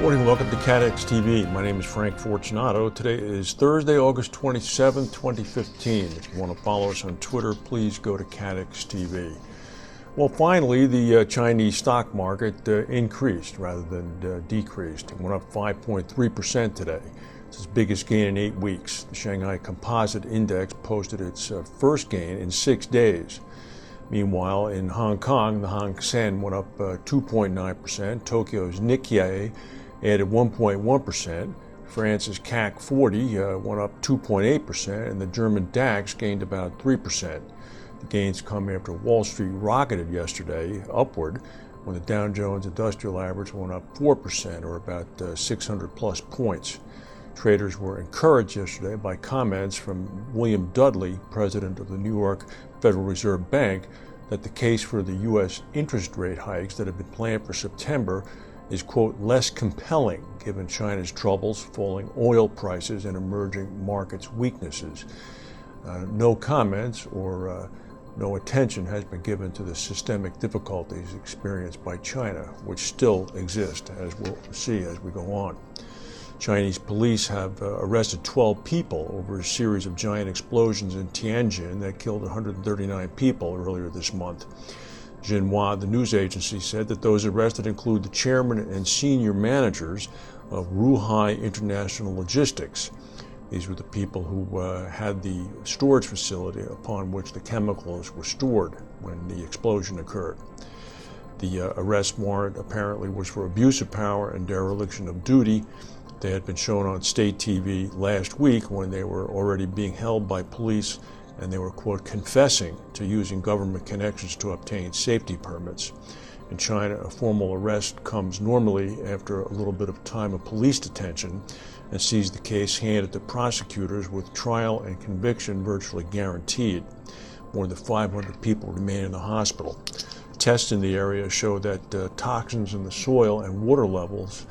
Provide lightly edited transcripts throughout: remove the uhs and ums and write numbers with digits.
morning, welcome to CATEX TV. My name is Frank Fortunato. Today is Thursday, August 27, 2015. If you want to follow us on Twitter, please go to CATEX TV. Well, finally, the Chinese stock market increased rather than decreased. It went up 5.3% today. It's its biggest gain in 8 weeks. The Shanghai Composite Index posted its first gain in 6 days. Meanwhile, in Hong Kong, the Hang Seng went up 2.9%. Tokyo's Nikkei added 1.1%. France's CAC 40 went up 2.8%, and the German DAX gained about 3%. The gains come after Wall Street rocketed yesterday upward when the Dow Jones Industrial Average went up 4%, or about 600 plus points. Traders were encouraged yesterday by comments from William Dudley, president of the New York Federal Reserve Bank, that the case for the U.S. interest rate hikes that have been planned for September is, quote, less compelling given China's troubles, falling oil prices, and emerging markets weaknesses. No comments or no attention has been given to the systemic difficulties experienced by China, which still exist, as we'll see as we go on. Chinese police have arrested 12 people over a series of giant explosions in Tianjin that killed 139 people earlier this month. Xinhua, the news agency, said that those arrested include the chairman and senior managers of Ruhai International Logistics. These were the people who had the storage facility upon which the chemicals were stored when the explosion occurred. The arrest warrant apparently was for abuse of power and dereliction of duty. They had been shown on state TV last week when they were already being held by police, and they were, quote, confessing to using government connections to obtain safety permits. In China, a formal arrest comes normally after a little bit of time of police detention and sees the case handed to prosecutors with trial and conviction virtually guaranteed. More than 500 people remain in the hospital. Tests in the area show that toxins in the soil and water levels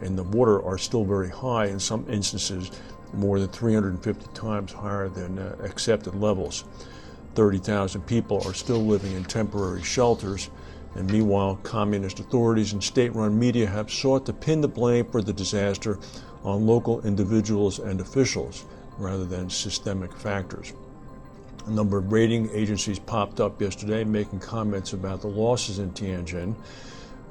in the water are still very high, in some instances more than 350 times higher than accepted levels. 30,000 people are still living in temporary shelters, and meanwhile, communist authorities and state-run media have sought to pin the blame for the disaster on local individuals and officials rather than systemic factors. A number of rating agencies popped up yesterday making comments about the losses in Tianjin.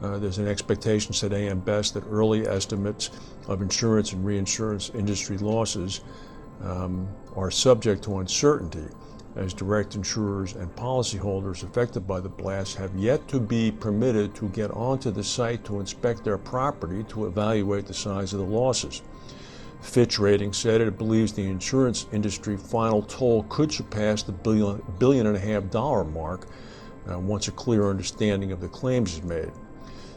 There's an expectation, said AM Best, that early estimates of insurance and reinsurance industry losses are subject to uncertainty, as direct insurers and policyholders affected by the blast have yet to be permitted to get onto the site to inspect their property to evaluate the size of the losses. Fitch Ratings said it believes the insurance industry final toll could surpass the $1.5 billion mark once a clear understanding of the claims is made.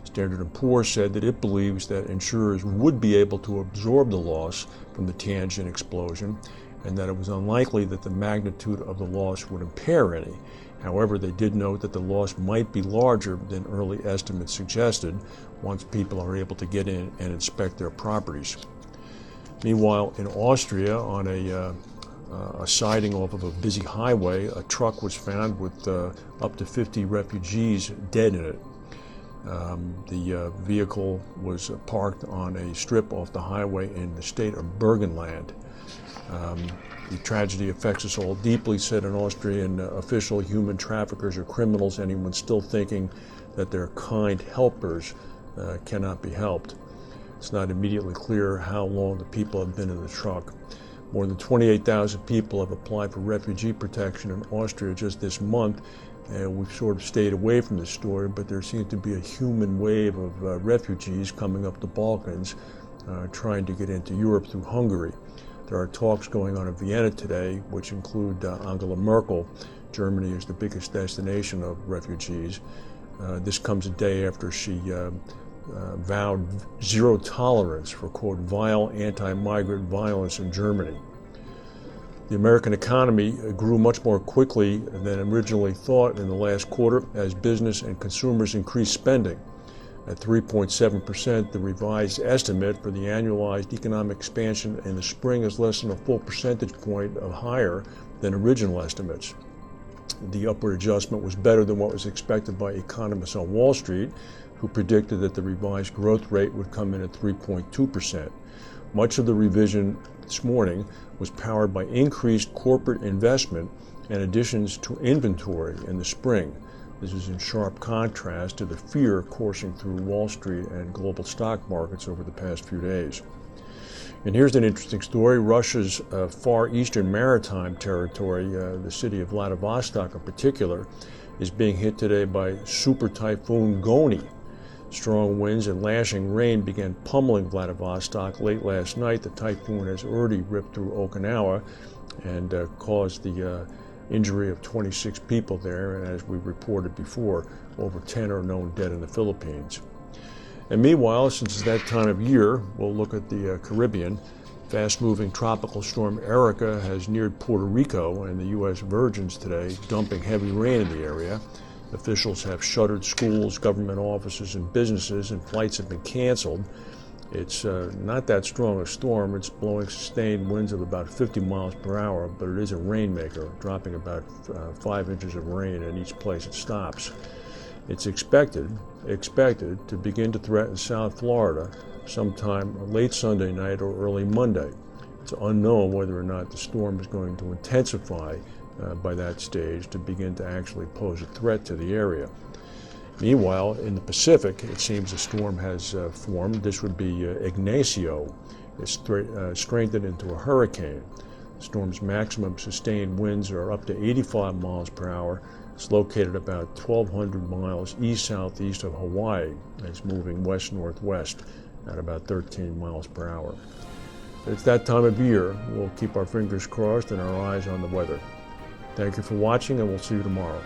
Standard & Poor's said that it believes that insurers would be able to absorb the loss from the Tianjin explosion, and that it was unlikely that the magnitude of the loss would impair any. However, they did note that the loss might be larger than early estimates suggested once people are able to get in and inspect their properties. Meanwhile, in Austria, on a siding off of a busy highway, a truck was found with up to 50 refugees dead in it. The vehicle was parked on a strip off the highway in the state of Burgenland. The tragedy affects us all deeply, said an Austrian official. Human traffickers are criminals. Anyone still thinking that they're kind helpers cannot be helped. It's not immediately clear how long the people have been in the truck. More than 28,000 people have applied for refugee protection in Austria just this month. We've sort of stayed away from this story, but there seems to be a human wave of refugees coming up the Balkans, trying to get into Europe through Hungary. There are talks going on in Vienna today, which include Angela Merkel. Germany is the biggest destination of refugees. This comes a day after she vowed zero tolerance for, quote, vile anti-migrant violence in Germany. The American economy grew much more quickly than originally thought in the last quarter as business and consumers increased spending. At 3.7%, the revised estimate for the annualized economic expansion in the spring is less than a full percentage point higher than original estimates. The upward adjustment was better than what was expected by economists on Wall Street, who predicted that the revised growth rate would come in at 3.2%. Much of the revision this morning was powered by increased corporate investment and additions to inventory in the spring. This is in sharp contrast to the fear coursing through Wall Street and global stock markets over the past few days. And here's an interesting story. Russia's far eastern maritime territory, the city of Vladivostok in particular, is being hit today by Super Typhoon Goni. Strong winds and lashing rain began pummeling Vladivostok late last night. The typhoon has already ripped through Okinawa and caused the injury of 26 people there, and as we reported before, over 10 are known dead in the Philippines. And meanwhile, since it's that time of year, we'll look at the Caribbean. Fast-moving tropical storm Erika has neared Puerto Rico and the U.S. Virgins today, dumping heavy rain in the area. Officials have shuttered schools, government offices, and businesses, and flights have been canceled. It's not that strong a storm. It's blowing sustained winds of about 50 miles per hour, but it is a rainmaker, dropping about 5 inches of rain in each place it stops. It's expected to begin to threaten South Florida sometime late Sunday night or early Monday. It's unknown whether or not the storm is going to intensify by that stage to begin to actually pose a threat to the area. Meanwhile, in the Pacific, it seems a storm has formed. This would be Ignacio. It's strengthened into a hurricane. The storm's maximum sustained winds are up to 85 miles per hour. It's located about 1,200 miles east-southeast of Hawaii. It's moving west-northwest at about 13 miles per hour. It's that time of year. We'll keep our fingers crossed and our eyes on the weather. Thank you for watching, and we'll see you tomorrow.